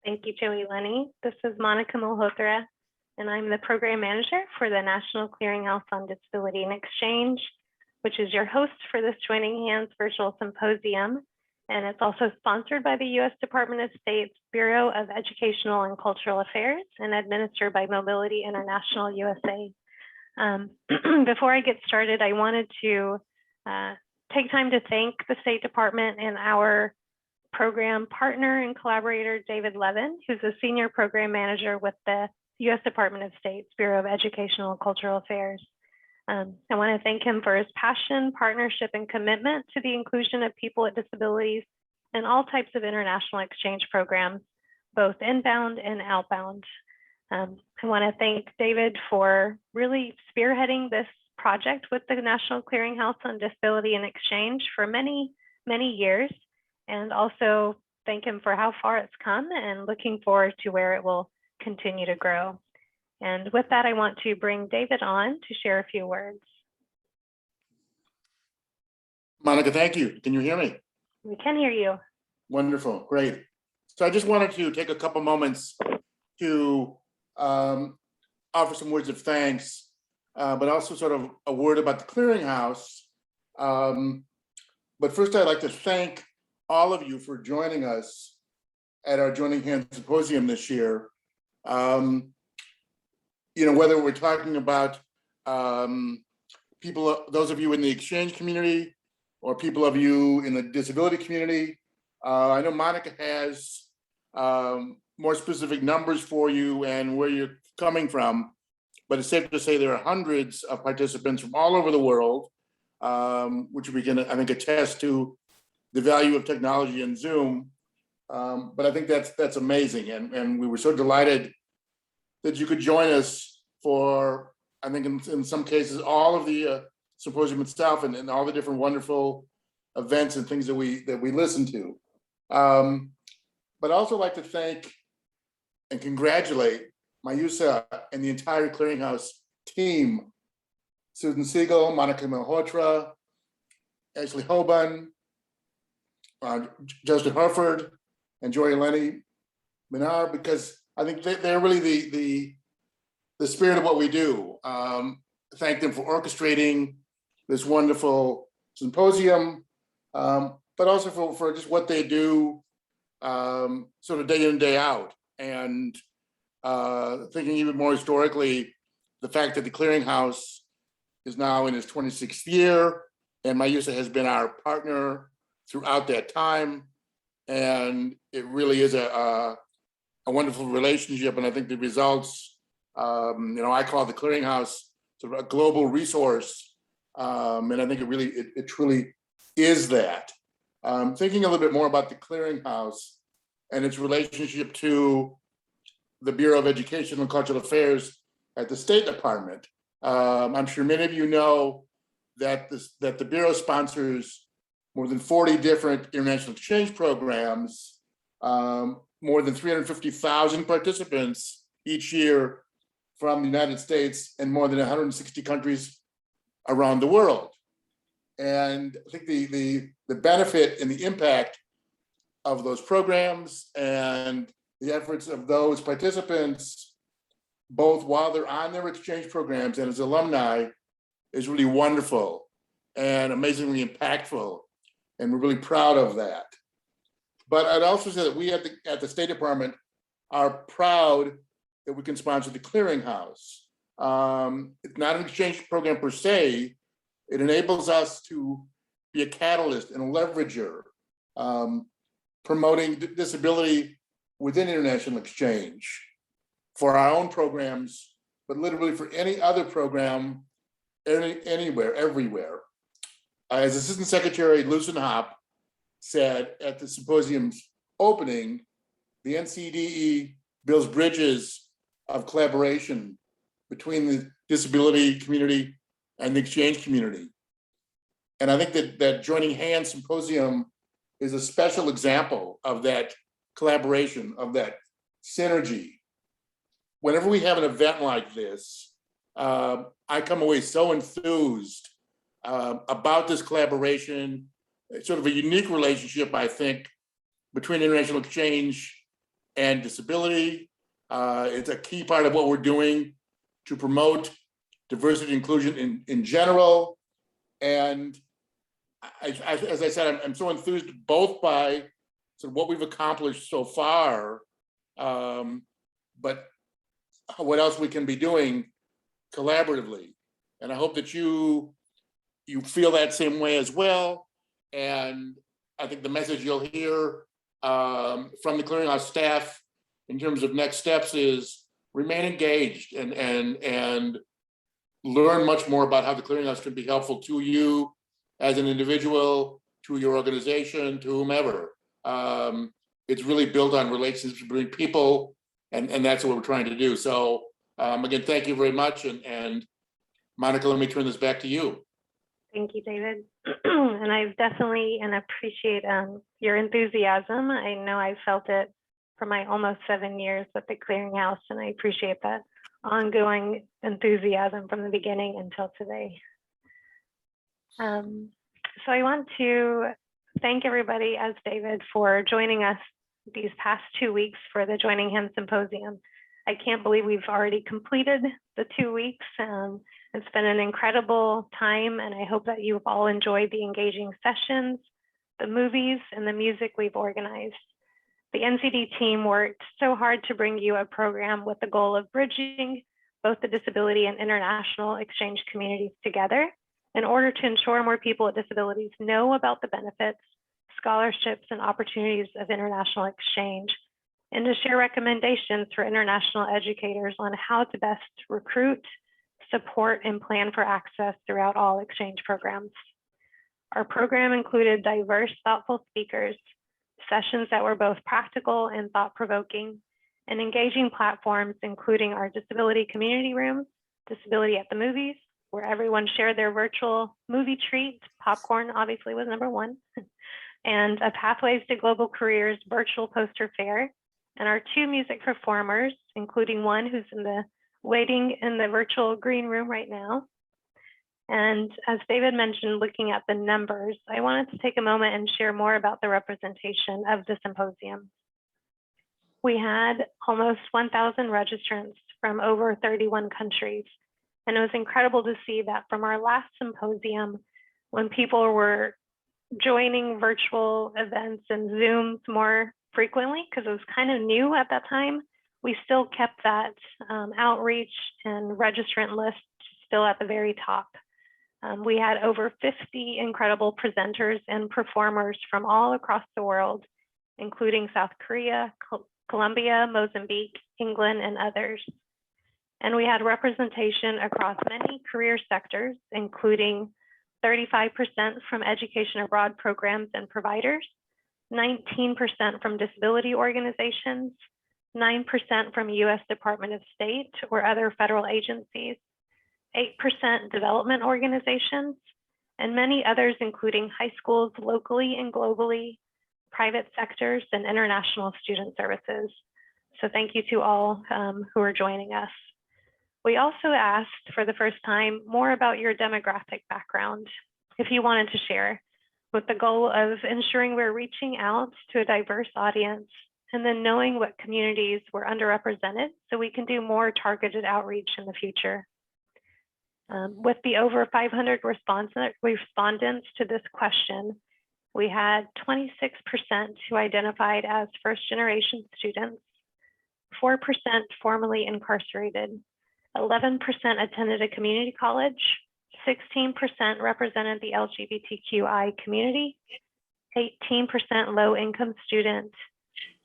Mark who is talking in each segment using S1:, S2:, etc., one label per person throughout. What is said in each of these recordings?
S1: Thank you, Joey Lenny. This is Monica Malhotra, and I'm the program manager for the National Clearinghouse on Disability and Exchange, which is your host for this Joining Hands virtual symposium. And it's also sponsored by the U.S. Department of State's Bureau of Educational and Cultural Affairs and administered by Mobility International USA. Before I get started, I wanted to take time to thank the State Department and our program partner and collaborator, David Levin, who's a senior program manager with the U.S. Department of State's Bureau of Educational and Cultural Affairs. I want to thank him for his passion, partnership, and commitment to the inclusion of people with disabilities in all types of international exchange programs, both inbound and outbound. I want to thank David for really spearheading this project with the National Clearinghouse on Disability and Exchange for many, many years, and also thank him for how far it's come and looking forward to where it will continue to grow. And with that, I want to bring David on to share a few words.
S2: Monica, thank you. Can you hear me?
S1: We can hear you.
S2: Wonderful, great. So I just wanted to take a couple moments to offer some words of thanks, but also sort of a word about the Clearinghouse. But first, I'd like to thank all of you for joining us at our Joining Hands Symposium this year. Whether we're talking about people, those of you in the exchange community, or people of you in the disability community. I know Monica has more specific numbers for you and where you're coming from, but it's safe to say there are hundreds of participants from all over the world, which we can, I think, attest to the value of technology and Zoom. But I think that's amazing, and we were so delighted that you could join us for, I think in some cases, all of the symposium itself and all the different wonderful events and things that we listen to. But I also like to thank and congratulate Mayusa and the entire Clearinghouse team, Susan Siegel, Monica Malhotra, Ashley Hoban, Justin Herford, and Joy Lenny Minar, because I think they're really the spirit of what we do. Thank them for orchestrating this wonderful symposium, but also for just what they do sort of day in and day out. And thinking even more historically, the fact that the Clearinghouse is now in its 26th year, and Mayusa has been our partner throughout that time. And it really is a wonderful relationship. And I think the results, I call the Clearinghouse sort of a global resource. And I think it truly is that. Thinking a little bit more about the Clearinghouse and its relationship to the Bureau of Education and Cultural Affairs at the State Department. I'm sure many of you know that the Bureau sponsors more than 40 different international exchange programs, more than 350,000 participants each year from the United States and more than 160 countries around the world. And I think the benefit and the impact of those programs and the efforts of those participants, both while they're on their exchange programs and as alumni, is really wonderful and amazingly impactful. And we're really proud of that. But I'd also say that we at the State Department are proud that we can sponsor the Clearinghouse. It's not an exchange program per se. It enables us to be a catalyst and a leverager, promoting disability within international exchange for our own programs, but literally for any other program, anywhere, everywhere. As Assistant Secretary Lusenhop said at the symposium's opening, the NCDE builds bridges of collaboration between the disability community and the exchange community. And I think that Joining Hands Symposium is a special example of that collaboration, of that synergy. Whenever we have an event like this, I come away so enthused about this collaboration. It's sort of a unique relationship, I think, between international exchange and disability. It's a key part of what we're doing to promote diversity and inclusion in general. And as I said, I'm so enthused both by sort of what we've accomplished so far, but what else we can be doing collaboratively. And I hope that you feel that same way as well. And I think the message you'll hear from the Clearinghouse staff in terms of next steps is remain engaged and learn much more about how the Clearinghouse can be helpful to you as an individual, to your organization, to whomever. It's really built on relationships between people, and that's what we're trying to do. So again, thank you very much. And Monica, let me turn this back to you.
S1: Thank you, David. And I've definitely appreciate your enthusiasm. I know I felt it for my almost 7 years at the Clearinghouse, and I appreciate that ongoing enthusiasm from the beginning until today. So I want to thank everybody, as David, for joining us these past 2 weeks for the Joining Hands Symposium. I can't believe we've already completed the 2 weeks. It's been an incredible time, and I hope that you've all enjoyed the engaging sessions, the movies, and the music we've organized. The NCD team worked so hard to bring you a program with the goal of bridging both the disability and international exchange communities together in order to ensure more people with disabilities know about the benefits, scholarships, and opportunities of international exchange, and to share recommendations for international educators on how to best recruit, support, and plan for access throughout all exchange programs. Our program included diverse, thoughtful speakers, sessions that were both practical and thought-provoking, and engaging platforms, including our disability community rooms, Disability at the Movies, where everyone shared their virtual movie treat. Popcorn obviously was #1, and a Pathways to Global Careers virtual poster fair, and our 2 music performers, including one who's waiting in the virtual green room right now. And as David mentioned, looking at the numbers, I wanted to take a moment and share more about the representation of the symposium. We had almost 1,000 registrants from over 31 countries. And it was incredible to see that from our last symposium, when people were joining virtual events and Zooms more frequently, because it was kind of new at that time, we still kept that outreach and registrant list still at the very top. We had over 50 incredible presenters and performers from all across the world, including South Korea, Colombia, Mozambique, England, and others. And we had representation across many career sectors, including 35% from education abroad programs and providers, 19% from disability organizations, 9% from US Department of State or other federal agencies, 8% development organizations, and many others, including high schools locally and globally, private sectors, and international student services. So thank you to all who are joining us. We also asked for the first time more about your demographic background, if you wanted to share, with the goal of ensuring we're reaching out to a diverse audience and then knowing what communities were underrepresented so we can do more targeted outreach in the future. With the over 500 respondents to this question, we had 26% who identified as first-generation students, 4% formerly incarcerated, 11% attended a community college, 16% represented the LGBTQI community, 18% low-income student,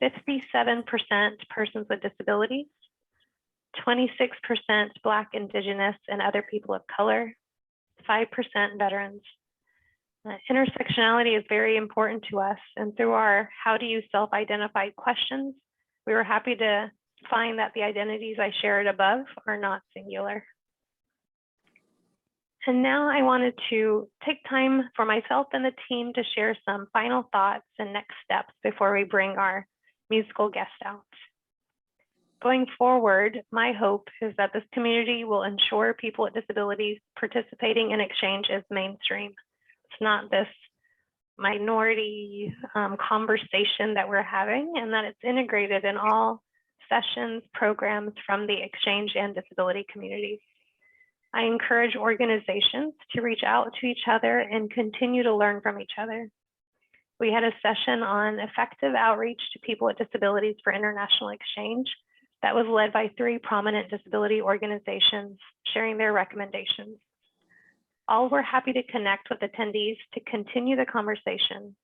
S1: 57% persons with disabilities, 26% Black, Indigenous, and other people of color, 5% veterans. Intersectionality is very important to us, and through our How Do You Self-Identify questions, we were happy to find that the identities I shared above are not singular. And now I wanted to take time for myself and the team to share some final thoughts and next steps before we bring our musical guest out. Going forward, my hope is that this community will ensure people with disabilities participating in exchange is mainstream. It's not this minority conversation that we're having, and that it's integrated in all sessions, programs from the exchange and disability communities. I encourage organizations to reach out to each other and continue to learn from each other. We had a session on effective outreach to people with disabilities for international exchange that was led by 3 prominent disability organizations sharing their recommendations. All were happy to connect with attendees to continue the conversation.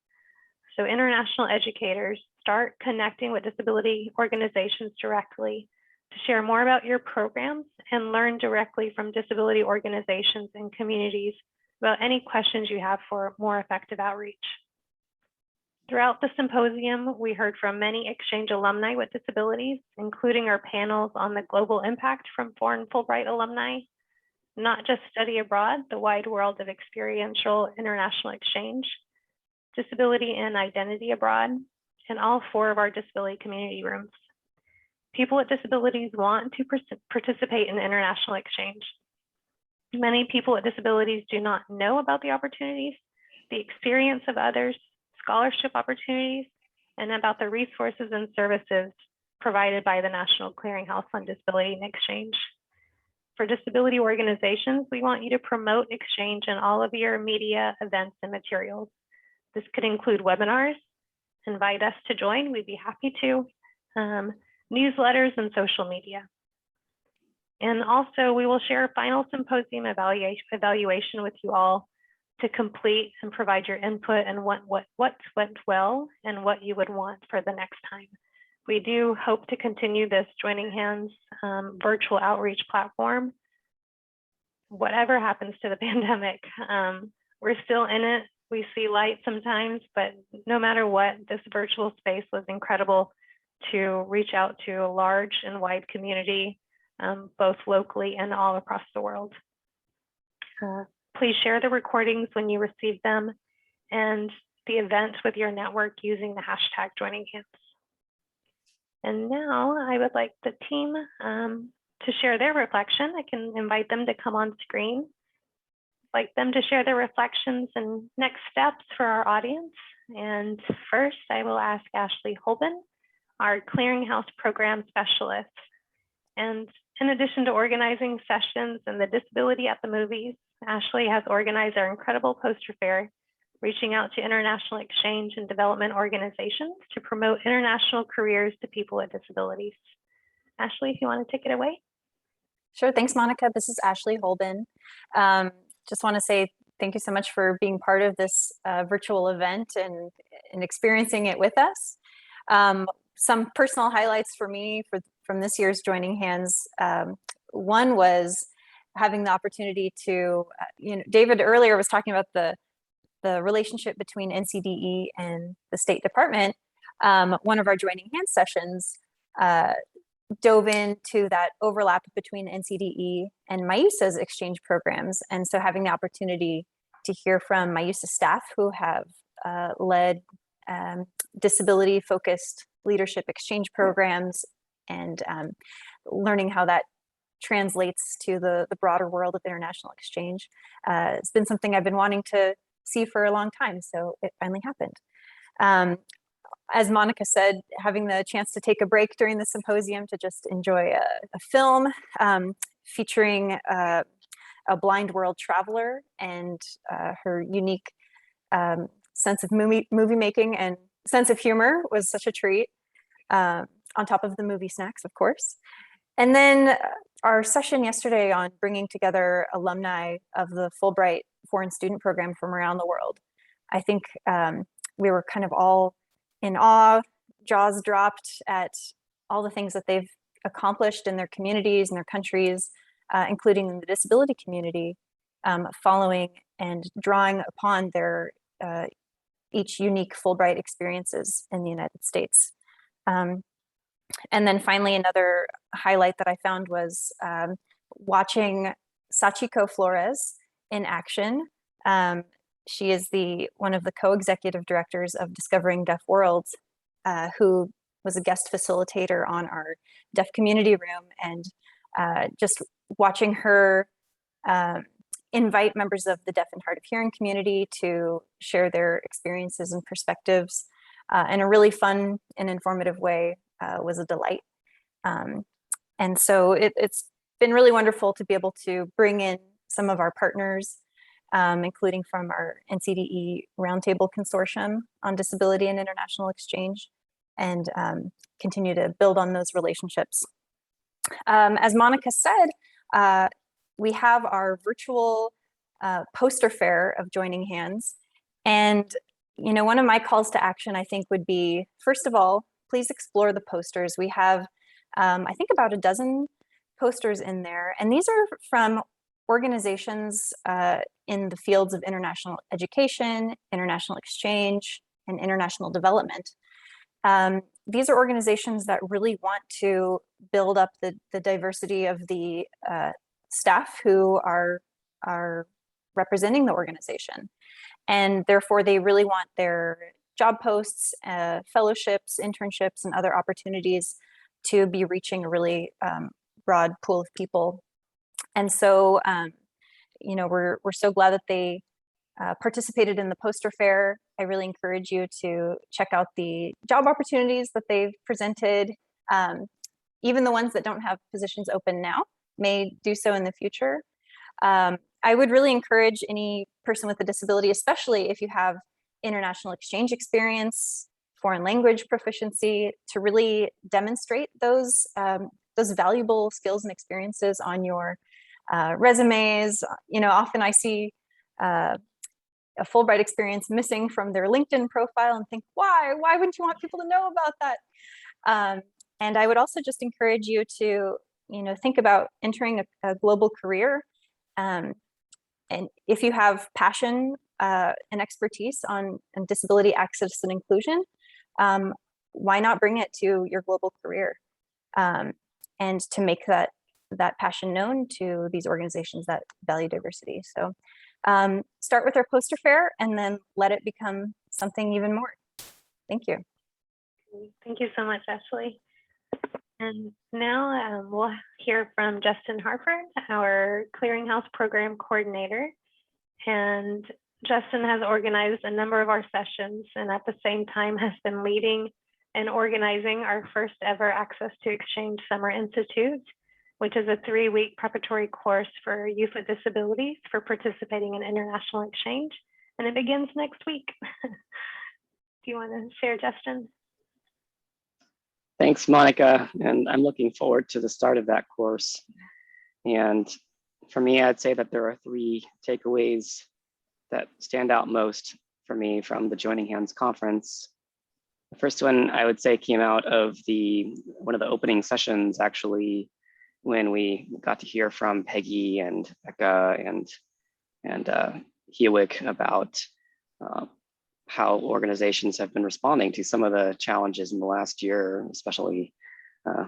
S1: So international educators, start connecting with disability organizations directly to share more about your programs and learn directly from disability organizations and communities about any questions you have for more effective outreach. Throughout the symposium, we heard from many exchange alumni with disabilities, including our panels on the global impact from foreign Fulbright alumni, not just study abroad, the wide world of experiential international exchange, disability and identity abroad, and all 4 of our disability community rooms. People with disabilities want to participate in international exchange. Many people with disabilities do not know about the opportunities, the experience of others, scholarship opportunities, and about the resources and services provided by the National Clearinghouse on Disability and Exchange. For disability organizations, we want you to promote exchange in all of your media, events, and materials. This could include webinars. Invite us to join, we'd be happy to. Newsletters and social media. And also we will share a final symposium evaluation with you all to complete and provide your input and what went well and what you would want for the next time. We do hope to continue this Joining Hands virtual outreach platform. Whatever happens to the pandemic, we're still in it. We see light sometimes, but no matter what, this virtual space was incredible to reach out to a large and wide community, both locally and all across the world. Please share the recordings when you receive them and the event with your network using the hashtag Joining Hands. And now I would like the team to share their reflection. I can invite them to come on screen. I'd like them to share their reflections and next steps for our audience. And first, I will ask Ashley Holben, our Clearinghouse Program Specialist. And in addition to organizing sessions and the Disability at the Movies, Ashley has organized our incredible poster fair, reaching out to international exchange and development organizations to promote international careers to people with disabilities. Ashley, if you want to take it away.
S3: Sure, thanks, Monica. This is Ashley Holben. Just want to say thank you so much for being part of this virtual event and experiencing it with us. Some personal highlights for me from this year's Joining Hands. One was having the opportunity to, David earlier was talking about the relationship between NCDE and the State Department. One of our Joining Hands sessions dove into that overlap between NCDE and MIUSA's exchange programs. And so having the opportunity to hear from MIUSA staff who have led disability-focused leadership exchange programs and learning how that translates to the broader world of international exchange. It's been something I've been wanting to see for a long time, so it finally happened. As Monica said, having the chance to take a break during the symposium to just enjoy a film featuring a blind world traveler and her unique sense of movie making and sense of humor was such a treat, on top of the movie snacks, of course. And then our session yesterday on bringing together alumni of the Fulbright Foreign Student Program from around the world. I think we were kind of all in awe, jaws dropped at all the things that they've accomplished in their communities and their countries, including in the disability community, following and drawing upon their each unique Fulbright experiences in the United States. And then finally, another highlight that I found was watching Sachiko Flores in action. She is one of the co-executive directors of Discovering Deaf Worlds, who was a guest facilitator on our deaf community room, and just watching her invite members of the deaf and hard of hearing community to share their experiences and perspectives in a really fun and informative way was a delight. And so it's been really wonderful to be able to bring in some of our partners, including from our NCDE Roundtable Consortium on Disability and International Exchange, and continue to build on those relationships. As Monica said, we have our virtual poster fair of Joining Hands. And, you know, one of my calls to action, I think, would be, first of all, please explore the posters. We have, I think, about a dozen posters in there. And these are from organizations in the fields of international education, international exchange, and international development. These are organizations that really want to build up the diversity of the staff who are representing the organization. And therefore, they really want their job posts, fellowships, internships, and other opportunities to be reaching a really broad pool of people. And so, you know, we're so glad that they participated in the poster fair. I really encourage you to check out the job opportunities that they've presented. Even the ones that don't have positions open now may do so in the future. I would really encourage any person with a disability, especially if you have international exchange experience, foreign language proficiency, to really demonstrate those valuable skills and experiences on your resumes. You know, often I see a Fulbright experience missing from their LinkedIn profile and think, why wouldn't you want people to know about that? And I would also just encourage you to, you know, think about entering a global career. And if you have passion and expertise on disability access and inclusion, why not bring it to your global career and to make that passion known to these organizations that value diversity. So start with our poster fair and then let it become something even more. Thank you.
S1: Thank you so much, Ashley. And now we'll hear from Justin Harford, our Clearinghouse Program Coordinator. And Justin has organized a number of our sessions and at the same time has been leading and organizing our first ever Access to Exchange Summer Institute, which is a 3-week preparatory course for youth with disabilities for participating in international exchange. And it begins next week. Do you want to share, Justin?
S4: Thanks, Monica. And I'm looking forward to the start of that course. And for me, I'd say that there are 3 takeaways that stand out most for me from the Joining Hands conference. The first one I would say came out of one of the opening sessions, actually, when we got to hear from Peggy and Becca and Hewick about how organizations have been responding to some of the challenges in the last year, especially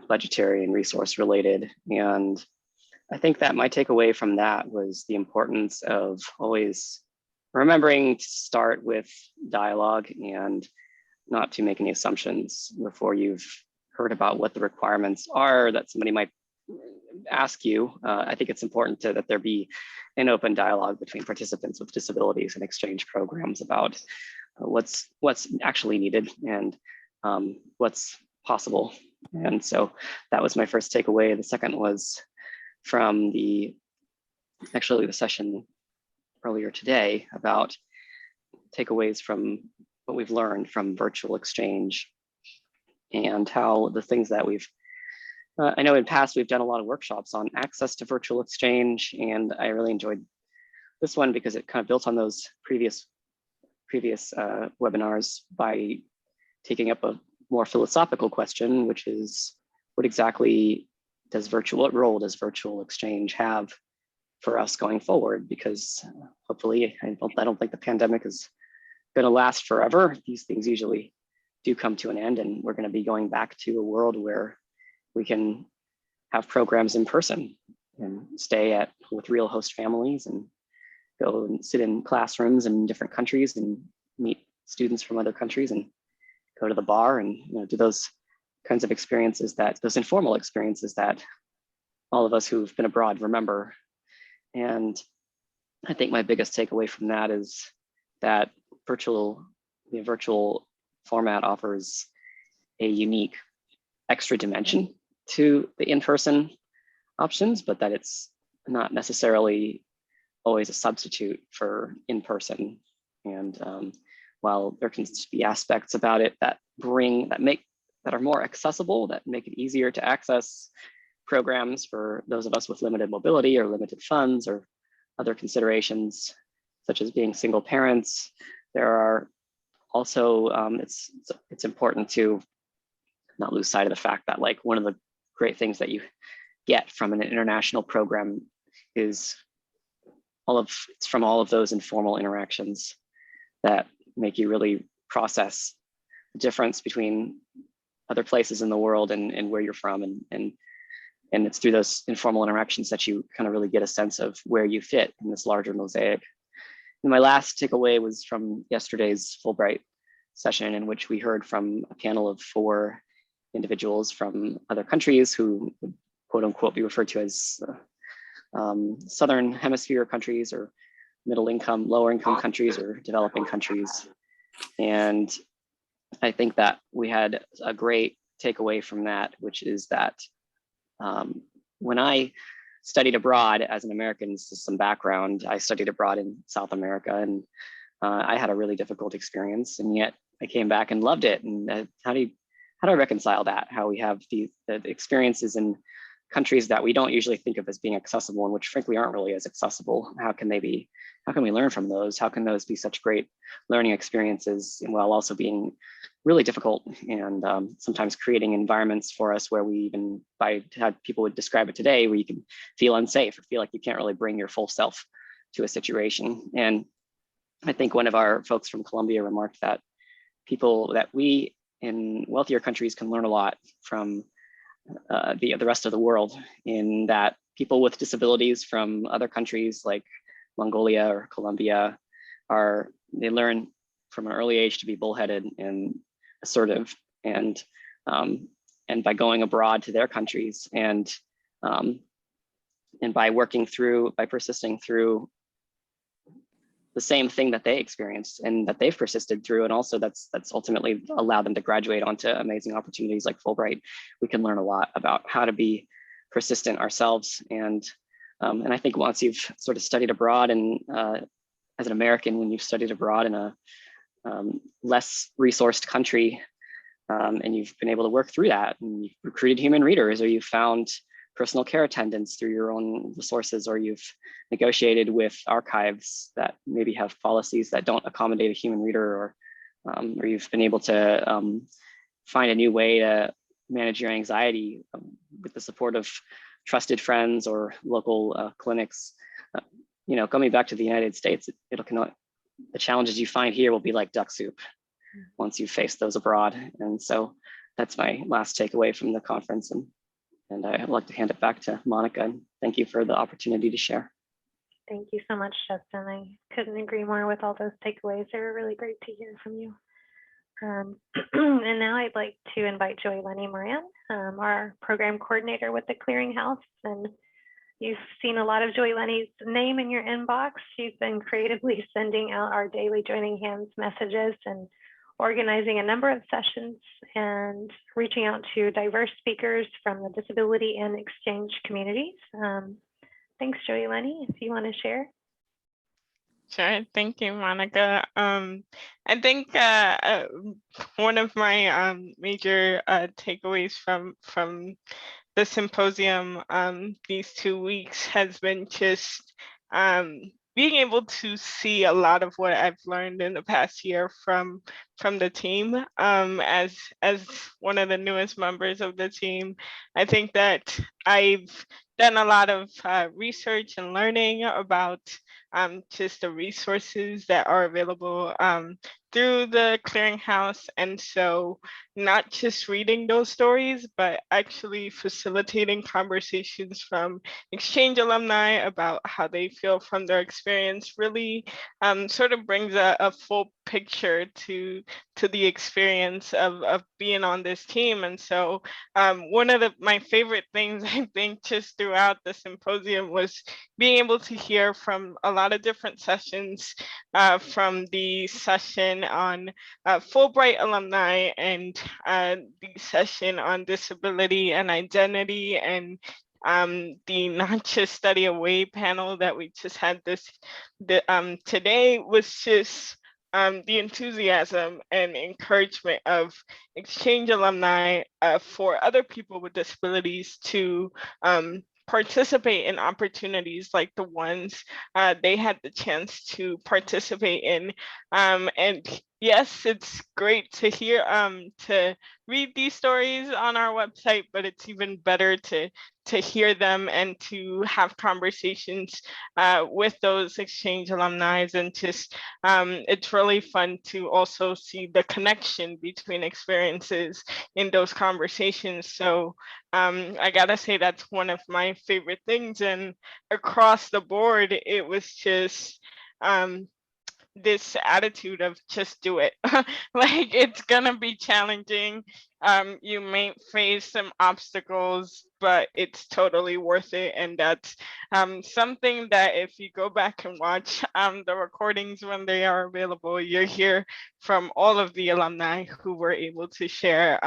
S4: budgetary and resource related. And I think that my takeaway from that was the importance of always remembering to start with dialogue and not to make any assumptions before you've heard about what the requirements are that somebody might ask you. I think it's important that there be an open dialogue between participants with disabilities and exchange programs about what's actually needed and what's possible. And so that was my first takeaway. The second was from the session earlier today about takeaways from what we've learned from virtual exchange and how the things that I know in past we've done a lot of workshops on access to virtual exchange, and I really enjoyed this one because it kind of built on those previous webinars by taking up a more philosophical question, which is what role does virtual exchange have for us going forward? Because hopefully, I don't think the pandemic is going to last forever. These things usually do come to an end, and we're going to be going back to a world where we can have programs in person and stay with real host families and go and sit in classrooms in different countries and meet students from other countries and go to the bar and do those kinds of experiences, those informal experiences that all of us who've been abroad remember. And I think my biggest takeaway from that is that the virtual format offers a unique extra dimension to the in-person options, but that it's not necessarily always a substitute for in-person. And while there can be aspects about it that are more accessible, that make it easier to access programs for those of us with limited mobility or limited funds or other considerations, such as being single parents, there are also, it's important to not lose sight of the fact that like one of the great things that you get from an international program is it's from all of those informal interactions that make you really process the difference between other places in the world and where you're from. And it's through those informal interactions that you kind of really get a sense of where you fit in this larger mosaic. And my last takeaway was from yesterday's Fulbright session, in which we heard from a panel of 4 individuals from other countries who would quote unquote be referred to as Southern Hemisphere countries, or middle income, lower income countries, or developing countries. And I think that we had a great takeaway from that, which is that when I studied abroad as an American, just some background, I studied abroad in South America, and I had a really difficult experience, and yet I came back and loved it. And how do I reconcile that? How we have the experiences in countries that we don't usually think of as being accessible, and which frankly aren't really as accessible. How can we learn from those? How can those be such great learning experiences while also being really difficult, and sometimes creating environments for us where we even, by how people would describe it today, where you can feel unsafe or feel like you can't really bring your full self to a situation. And I think one of our folks from Colombia remarked that we in wealthier countries can learn a lot from the rest of the world, in that people with disabilities from other countries like Mongolia or Colombia they learn from an early age to be bullheaded and assertive, and by going abroad to their countries and by persisting through the same thing that they experienced and that they've persisted through, and also that's ultimately allowed them to graduate onto amazing opportunities like Fulbright. We can learn a lot about how to be persistent ourselves, and I think once you've sort of studied abroad, and as an American, when you've studied abroad in a less resourced country, and you've been able to work through that, and you've recruited human readers, or you've found personal care attendants through your own resources, or you've negotiated with archives that maybe have policies that don't accommodate a human reader, or you've been able to find a new way to manage your anxiety with the support of trusted friends or local clinics. Coming back to the United States, the challenges you find here will be like duck soup once you face those abroad. And so that's my last takeaway from the conference. And I'd like to hand it back to Monica, and thank you for the opportunity to share.
S1: Thank you so much, Justin. I couldn't agree more with all those takeaways. They were really great to hear from you. And now I'd like to invite Joy Lenny Moran, our program coordinator with the Clearinghouse. And you've seen a lot of Joy Lenny's name in your inbox. She's been creatively sending out our daily Joining Hands messages and organizing a number of sessions and reaching out to diverse speakers from the disability and exchange communities. Thanks, Joy Lenny, if you want to share.
S5: Sure. Thank you, Monica. I think one of my major takeaways from the symposium these 2 weeks has been just being able to see a lot of what I've learned in the past year from the team. As one of the newest members of the team, I think that I've done a lot of research and learning about just the resources that are available through the Clearinghouse. And so not just reading those stories, but actually facilitating conversations from exchange alumni about how they feel from their experience really sort of brings a full picture to the experience of being on this team. And so one of my favorite things I think just throughout the symposium was being able to hear from a lot of different sessions, from the session on Fulbright alumni and the session on disability and identity, and the Not Just Study Away panel that we just had today was just the enthusiasm and encouragement of exchange alumni for other people with disabilities to participate in opportunities like the ones they had the chance to participate in. And yes, it's great to hear, to read these stories on our website, but it's even better to hear them and to have conversations with those exchange alumni. And just, it's really fun to also see the connection between experiences in those conversations. So I gotta say that's one of my favorite things. And across the board, it was just this attitude of just do it. Like, it's gonna be challenging. You may face some obstacles, but it's totally worth it. And that's something that if you go back and watch the recordings when they are available, you'll hear from all of the alumni who were able to share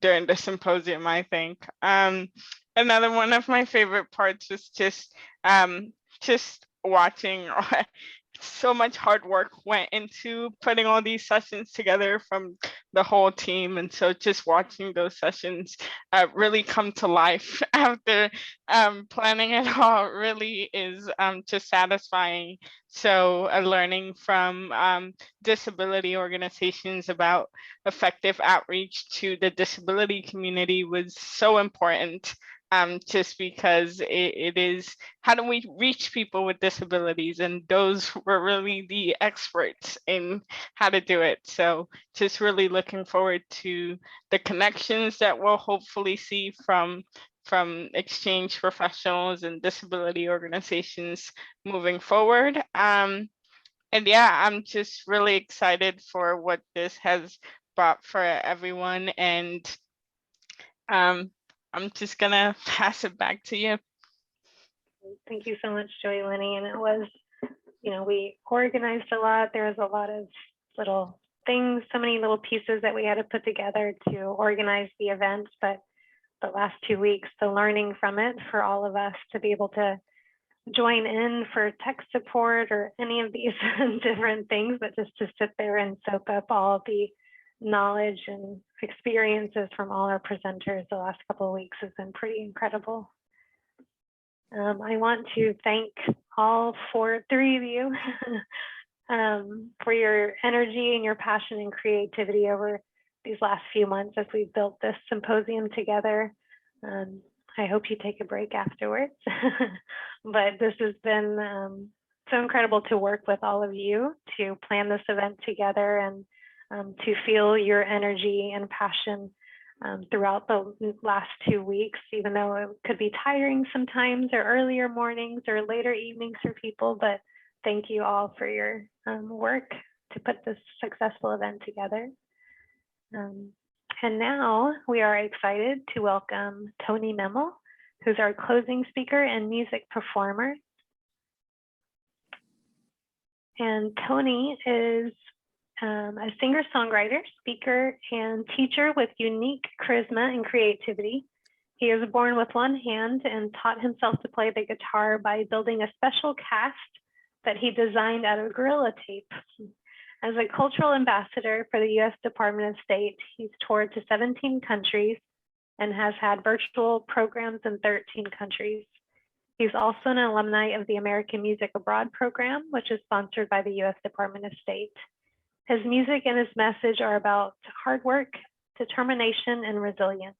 S5: during the symposium, I think. Another one of my favorite parts was just watching so much hard work went into putting all these sessions together from the whole team. And so just watching those sessions really come to life after planning it all really is just satisfying. So learning from disability organizations about effective outreach to the disability community was so important. Just because it is, how do we reach people with disabilities? And those were really the experts in how to do it. So just really looking forward to the connections that we'll hopefully see from exchange professionals and disability organizations moving forward. And yeah, I'm just really excited for what this has brought for everyone. And I'm just gonna pass it back to you.
S1: Thank you so much, Joey Lenny. And it was, we organized a lot. There was a lot of little things, so many little pieces that we had to put together to organize the event. But the last 2 weeks, the learning from it for all of us to be able to join in for tech support or any of these different things, but just to sit there and soak up all of the knowledge and experiences from all our presenters the last couple of weeks has been pretty incredible. I want to thank all three of you for your energy and your passion and creativity over these last few months as we've built this symposium together. I hope you take a break afterwards, but this has been so incredible to work with all of you to plan this event together, and to feel your energy and passion throughout the last 2 weeks, even though it could be tiring sometimes, or earlier mornings or later evenings for people. But thank you all for your work to put this successful event together. And now we are excited to welcome Tony Memel, who's our closing speaker and music performer. And Tony is a singer-songwriter, speaker, and teacher with unique charisma and creativity. He was born with one hand and taught himself to play the guitar by building a special cast that he designed out of Gorilla Tape. As a cultural ambassador for the U.S. Department of State, he's toured to 17 countries and has had virtual programs in 13 countries. He's also an alumni of the American Music Abroad program, which is sponsored by the U.S. Department of State. His music and his message are about hard work, determination, and resilience.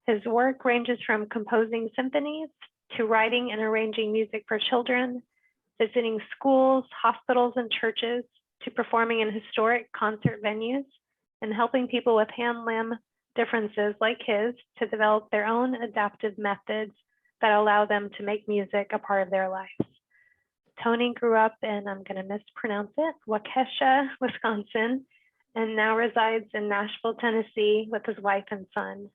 S1: His work ranges from composing symphonies to writing and arranging music for children, visiting schools, hospitals, and churches, to performing in historic concert venues, and helping people with hand-limb differences like his to develop their own adaptive methods that allow them to make music a part of their lives. Tony grew up in, I'm going to mispronounce it, Waukesha, Wisconsin, and now resides in Nashville, Tennessee with his wife and son.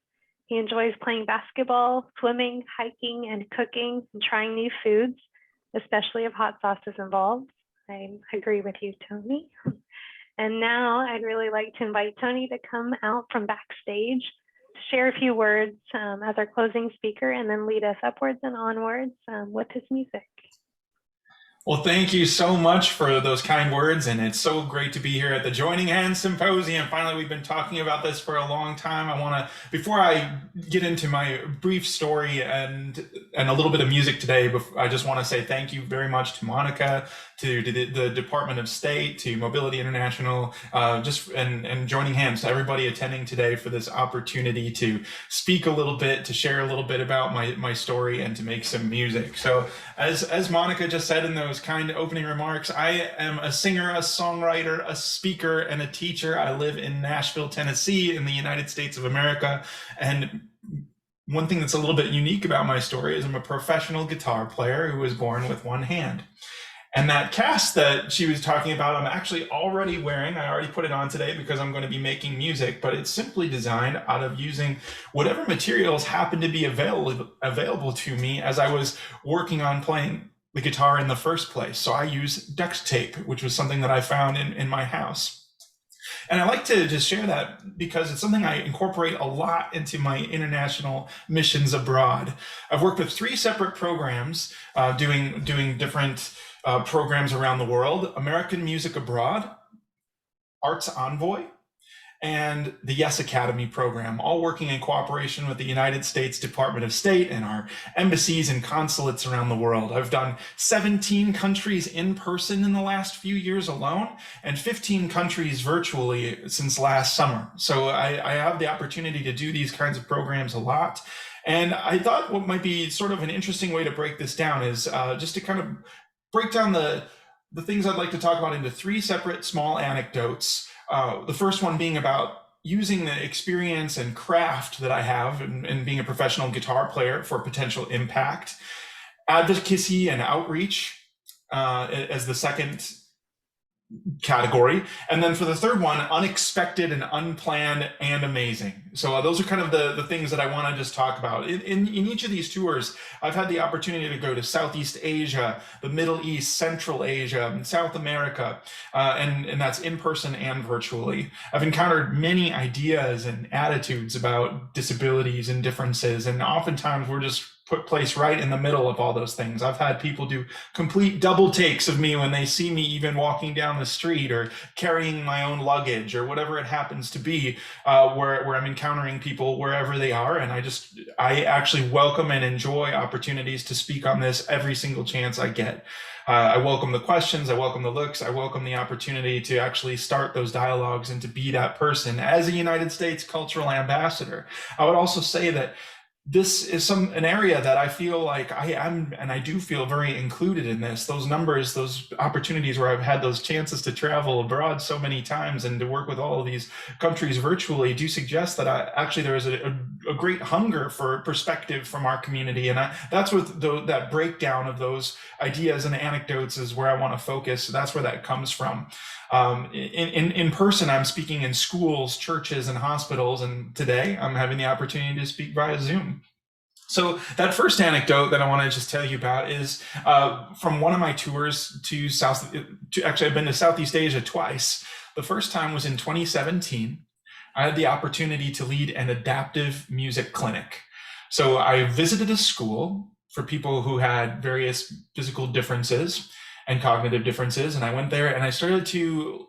S1: He enjoys playing basketball, swimming, hiking, and cooking, and trying new foods, especially if hot sauce is involved. I agree with you, Tony. And now I'd really like to invite Tony to come out from backstage, share a few words as our closing speaker, and then lead us upwards and onwards with his music.
S6: Well, thank you so much for those kind words, and it's so great to be here at the Joining Hands Symposium. Finally, we've been talking about this for a long time. I want to, before I get into my brief story and a little bit of music today, I just want to say thank you very much to Monica, to the Department of State, to Mobility International, and Joining Hands, to everybody attending today for this opportunity to speak a little bit, to share a little bit about my story, and to make some music. So as Monica just said in those kind opening remarks, I am a singer, a songwriter, a speaker, and a teacher. I live in Nashville, Tennessee, in the United States of America. And one thing that's a little bit unique about my story is I'm a professional guitar player who was born with one hand. And that cast that she was talking about, I'm actually already wearing. I already put it on today because I'm going to be making music, but it's simply designed out of using whatever materials happen to be available to me as I was working on playing the guitar in the first place. So I use duct tape, which was something that I found in my house. And I like to just share that because it's something I incorporate a lot into my international missions abroad. I've worked with 3 separate programs doing different programs around the world: American Music Abroad, Arts Envoy, and the Yes Academy program, all working in cooperation with the United States Department of State and our embassies and consulates around the world. I've done 17 countries in person in the last few years alone, and 15 countries virtually since last summer. So I have the opportunity to do these kinds of programs a lot. And I thought what might be sort of an interesting way to break this down is just to kind of break down the things I'd like to talk about into 3 separate small anecdotes. The first one being about using the experience and craft that I have in being a professional guitar player for potential impact, advocacy and outreach as the second category. And then for the third one, unexpected and unplanned and amazing. So those are kind of the things that I want to just talk about. In each of these tours, I've had the opportunity to go to Southeast Asia, the Middle East, Central Asia, and South America, and that's in person and virtually. I've encountered many ideas and attitudes about disabilities and differences, and oftentimes we're just placed right in the middle of all those things. I've had people do complete double takes of me when they see me even walking down the street or carrying my own luggage or whatever it happens to be, where I'm encountering people wherever they are. And I actually welcome and enjoy opportunities to speak on this every single chance I get. I welcome the questions, I welcome the looks, I welcome the opportunity to actually start those dialogues and to be that person as a United States cultural ambassador. I would also say that this is an area that I feel like I am, and I do feel very included in this. Those numbers, those opportunities where I've had those chances to travel abroad so many times and to work with all of these countries virtually do suggest that actually there is a great hunger for perspective from our community. And that's what that breakdown of those ideas and anecdotes is where I want to focus. So that's where that comes from. In person, I'm speaking in schools, churches, and hospitals, and today I'm having the opportunity to speak via Zoom. So that first anecdote that I want to just tell you about is from one of my tours actually I've been to Southeast Asia twice. The first time was in 2017. I had the opportunity to lead an adaptive music clinic. So I visited a school for people who had various physical differences and cognitive differences. And I went there and I started to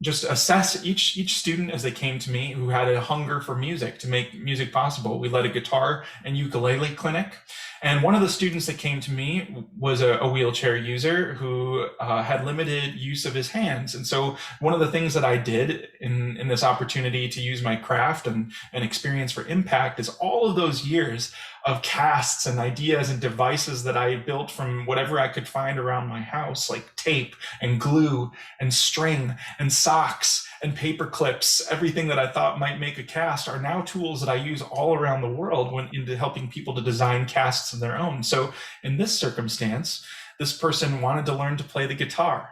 S6: just assess each student as they came to me who had a hunger for music, to make music possible. We led a guitar and ukulele clinic. And one of the students that came to me was a wheelchair user who had limited use of his hands. And so one of the things that I did in this opportunity to use my craft and experience for impact is all of those years of casts and ideas and devices that I built from whatever I could find around my house, like tape and glue and string and socks and paper clips. Everything that I thought might make a cast are now tools that I use all around the world into helping people to design casts of their own. So in this circumstance, this person wanted to learn to play the guitar.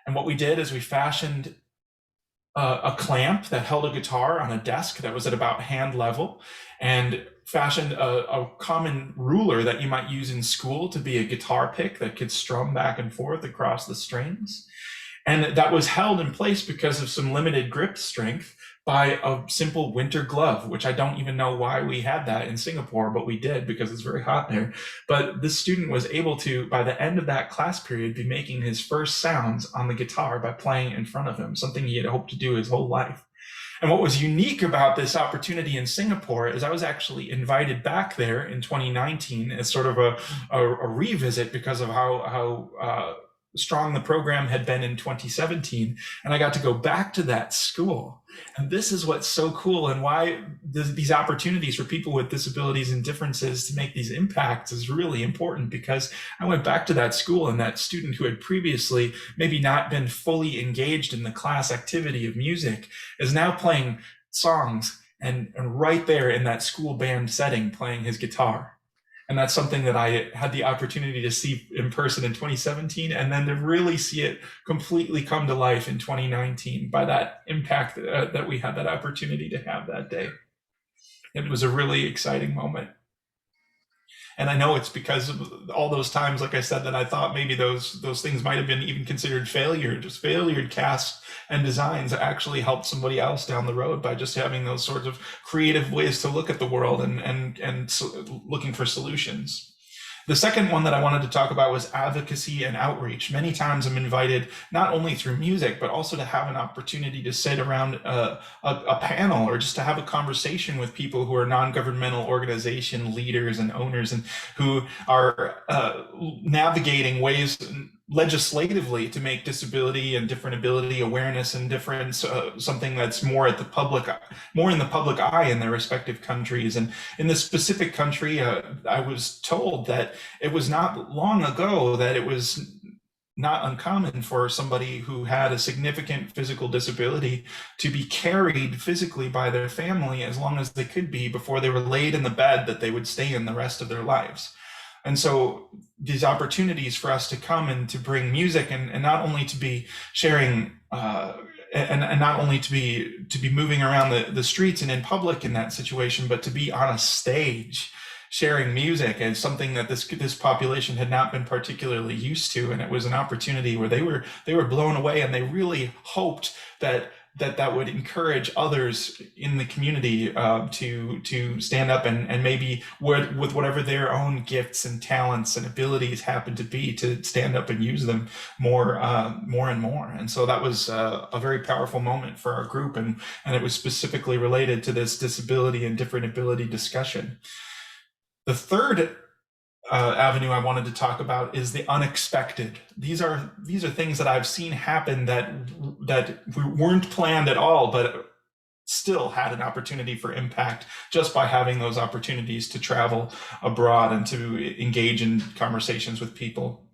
S6: And what we did is we fashioned a clamp that held a guitar on a desk that was at about hand level, and fashioned a common ruler that you might use in school to be a guitar pick that could strum back and forth across the strings. And that was held in place because of some limited grip strength by a simple winter glove, which I don't even know why we had that in Singapore, but we did because it's very hot there. But this student was able to, by the end of that class period, be making his first sounds on the guitar by playing in front of him, something he had hoped to do his whole life. And what was unique about this opportunity in Singapore is I was actually invited back there in 2019 as sort of a revisit because of how strong the program had been in 2017. And I got to go back to that school. And this is what's so cool, and why these opportunities for people with disabilities and differences to make these impacts is really important, because I went back to that school, and that student who had previously maybe not been fully engaged in the class activity of music is now playing songs and right there in that school band setting playing his guitar. And that's something that I had the opportunity to see in person in 2017, and then to really see it completely come to life in 2019 by that impact that we had that opportunity to have that day. It was a really exciting moment. And I know it's because of all those times, like I said, that I thought maybe those things might have been even considered failure. Just failure casts and designs actually help somebody else down the road by just having those sorts of creative ways to look at the world and looking for solutions. The second one that I wanted to talk about was advocacy and outreach. Many times I'm invited not only through music, but also to have an opportunity to sit around a panel or just to have a conversation with people who are non-governmental organization leaders and owners, and who are navigating ways legislatively to make disability and different ability awareness and difference something that's more in the public eye in their respective countries. And in this specific country, I was told that it was not long ago that it was not uncommon for somebody who had a significant physical disability to be carried physically by their family as long as they could be before they were laid in the bed that they would stay in the rest of their lives. And so these opportunities for us to come and to bring music and not only to be sharing and not only to be moving around the streets and in public in that situation, but to be on a stage sharing music is something that this population had not been particularly used to. And it was an opportunity where they were blown away, and they really hoped that would encourage others in the community to stand up and maybe with whatever their own gifts and talents and abilities happen to be, to stand up and use them more and more. And so that was a very powerful moment for our group, and it was specifically related to this disability and different ability discussion. The third avenue I wanted to talk about is the unexpected. These are things that I've seen happen that weren't planned at all, but still had an opportunity for impact just by having those opportunities to travel abroad and to engage in conversations with people.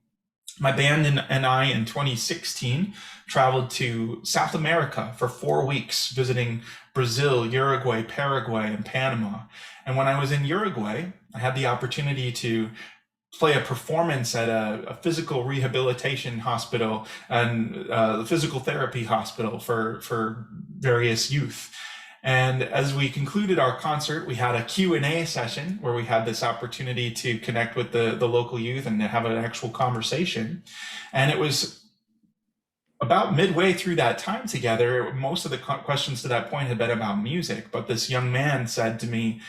S6: My band and I in 2016 traveled to South America for 4 weeks, visiting Brazil, Uruguay, Paraguay, and Panama. And when I was in Uruguay, I had the opportunity to play a performance at a physical rehabilitation hospital and the physical therapy hospital for various youth. And as we concluded our concert, we had a Q&A session where we had this opportunity to connect with the local youth and to have an actual conversation. And it was about midway through that time together, most of the questions to that point had been about music, but this young man said to me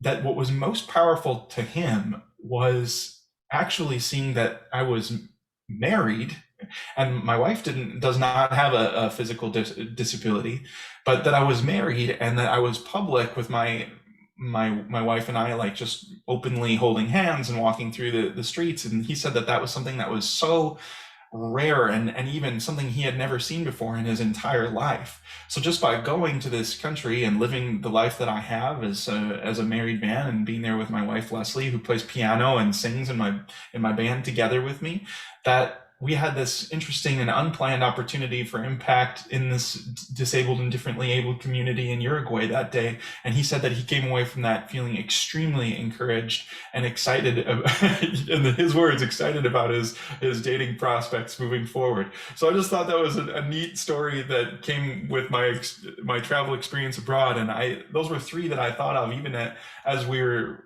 S6: that what was most powerful to him was actually seeing that I was married, and my wife does not have a physical disability, but that I was married and that I was public with my wife and I, like just openly holding hands and walking through the streets. And he said that was something that was so rare and even something he had never seen before in his entire life. So just by going to this country and living the life that I have as a married man, and being there with my wife Leslie, who plays piano and sings in my band together with me, that we had this interesting and unplanned opportunity for impact in this disabled and differently abled community in Uruguay that day. And he said that he came away from that feeling extremely encouraged and excited, in his words, excited about his dating prospects moving forward. So I just thought that was a neat story that came with my travel experience abroad. And those were three that I thought of even as we were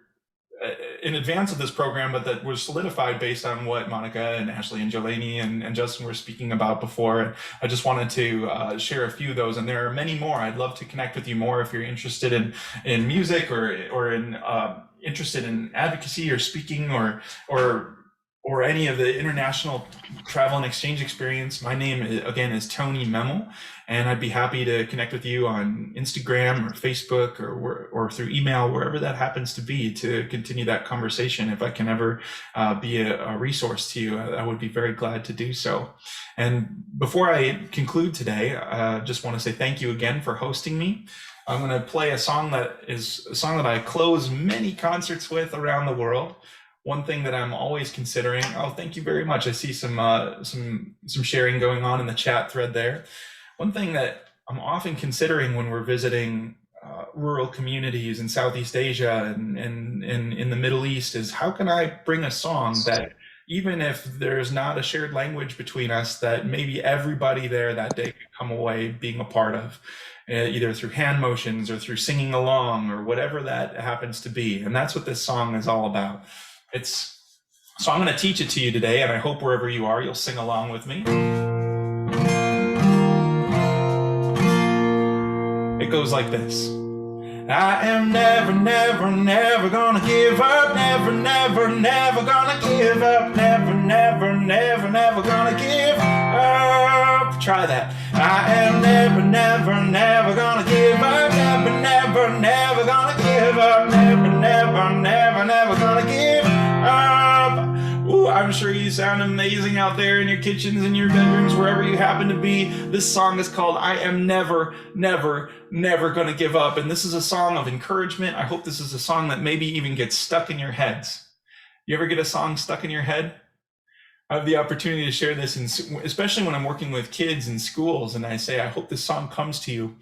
S6: in advance of this program, but that was solidified based on what Monica and Ashley and Jolene and Justin were speaking about before. And I just wanted to share a few of those, and there are many more. I'd love to connect with you more if you're interested in music or in interested in advocacy or speaking or any of the international travel and exchange experience. My name, again, is Tony Memel, and I'd be happy to connect with you on Instagram or Facebook or through email, wherever that happens to be, to continue that conversation. If I can ever be a resource to you, I would be very glad to do so. And before I conclude today, I just want to say thank you again for hosting me. I'm going to play a song that I close many concerts with around the world. One thing that I'm always considering, oh, thank you very much. I see some sharing going on in the chat thread there. One thing that I'm often considering when we're visiting rural communities in Southeast Asia and in the Middle East is, how can I bring a song that, even if there's not a shared language between us, that maybe everybody there that day could come away being a part of, either through hand motions or through singing along or whatever that happens to be. And that's what this song is all about. So I'm going to teach it to you today, and I hope wherever you are, you'll sing along with me. It goes like this. I am never, never, never gonna give up. Never, never, never gonna give up. Never, never, never, never gonna give up. Try that. I am never, never, never gonna give up. Never, never, never gonna give up. Never, never, never, never gonna give up. Ooh, I'm sure you sound amazing out there in your kitchens, in your bedrooms, wherever you happen to be. This song is called I Am Never, Never, Never Gonna Give Up. And this is a song of encouragement. I hope this is a song that maybe even gets stuck in your heads. You ever get a song stuck in your head? I have the opportunity to share this, especially when I'm working with kids in schools, and I say, I hope this song comes to you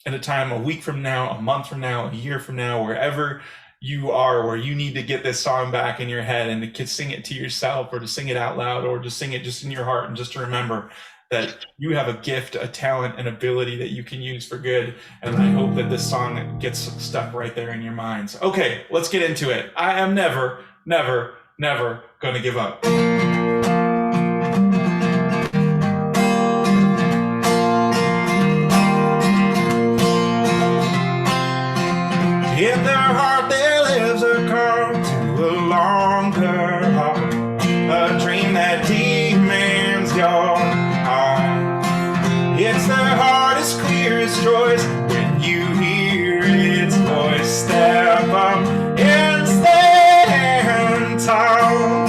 S6: at a time, a week from now, a month from now, a year from now, wherever you are, where you need to get this song back in your head and to sing it to yourself, or to sing it out loud, or to sing it just in your heart, and just to remember that you have a gift, a talent, an ability that you can use for good. And I hope that this song gets stuck right there in your minds. Okay, let's get into it. I am never, never, never gonna give up. In their heart there lives a call to a longer heart, a dream that demands your heart. It's their hardest, clearest choice when you hear its voice. Step up and stand tall.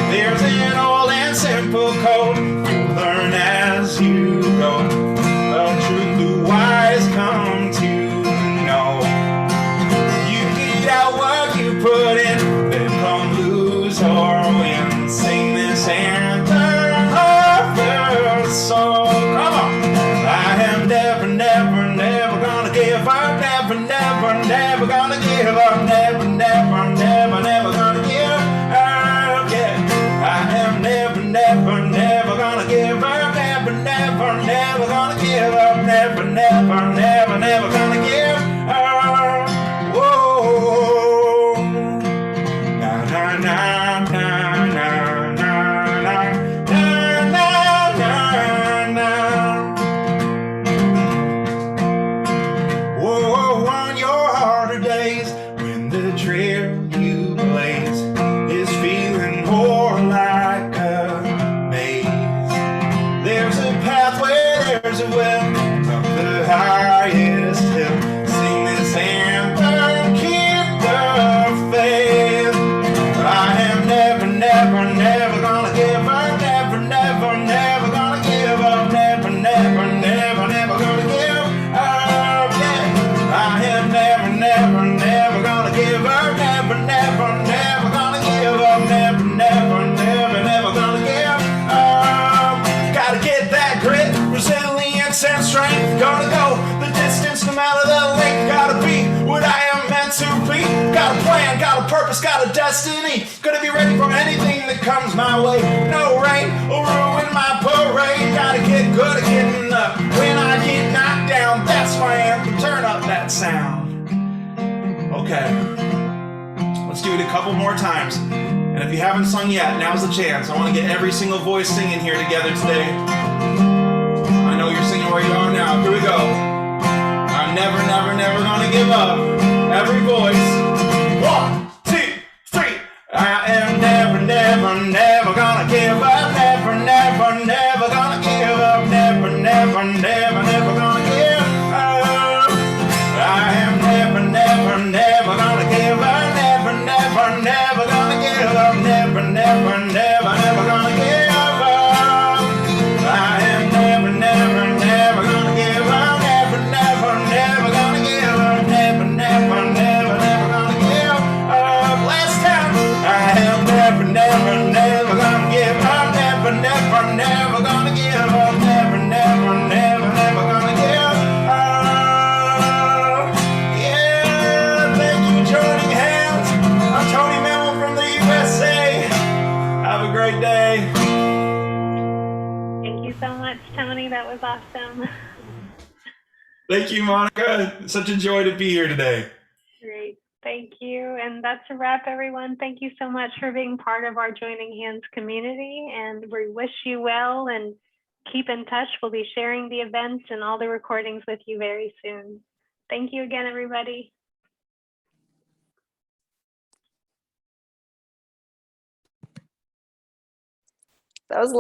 S6: There's an old and simple code you'll learn as you go, a truth the wise come to know. Put in, then come lose or win. Sing this anthem of the soul. Come on. I am never, never, never gonna give up. Never, never, never gonna give up. Never, never, never, never gonna give up. Yeah. I am never, never, never gonna give up. Never, never, never gonna give up. Never, never, never, never gonna give up. Whoa. Whoa, on your harder days, when the trail you blaze is feeling more like a maze, there's a pathway, there's a way up the highest hill. Sing this anthem, keep the faith. I am never, never, never gonna give up. Never, never, never gonna give up. Never, never, never, never gonna give up. Yeah. I am never, never, never gonna give up. Never, never. purpose, got a destiny. Gonna be ready for anything that comes my way. No rain will ruin my parade. Gotta get good at getting up. When I get knocked down, that's my anthem. Turn up that sound. Okay. Let's do it a couple more times. And if you haven't sung yet, now's the chance. I want to get every single voice singing here together today. I know you're singing where you are now. Here we go. I'm never, never, never gonna give up. Every voice. 1, 2, 3. I am never, never, never gonna give up. Never, never, never gonna give up. Never, never, never, never gonna give up. I am never, never, never gonna give up. Never, never, never gonna give up. Never, never, never, never gonna give up. I am never, never, never gonna give up. Never, never, never gonna give up. Never, never, never, never gonna give up. Last time. I am never, never, never gonna give up. Never, never, never gonna give up. Never, never, never, never gonna give up. Yeah, thank you, Joining Hands. I'm Tony Memo from the USA. Have a great day.
S1: Thank you so much, Tony. That was awesome.
S6: Thank you, Monica. Such a joy to be here today.
S1: Great. Thank you. And that's a wrap, everyone. Thank you so much for being part of our Joining Hands community. And we wish you well and keep in touch. We'll be sharing the events and all the recordings with you very soon. Thank you again, everybody.
S3: That was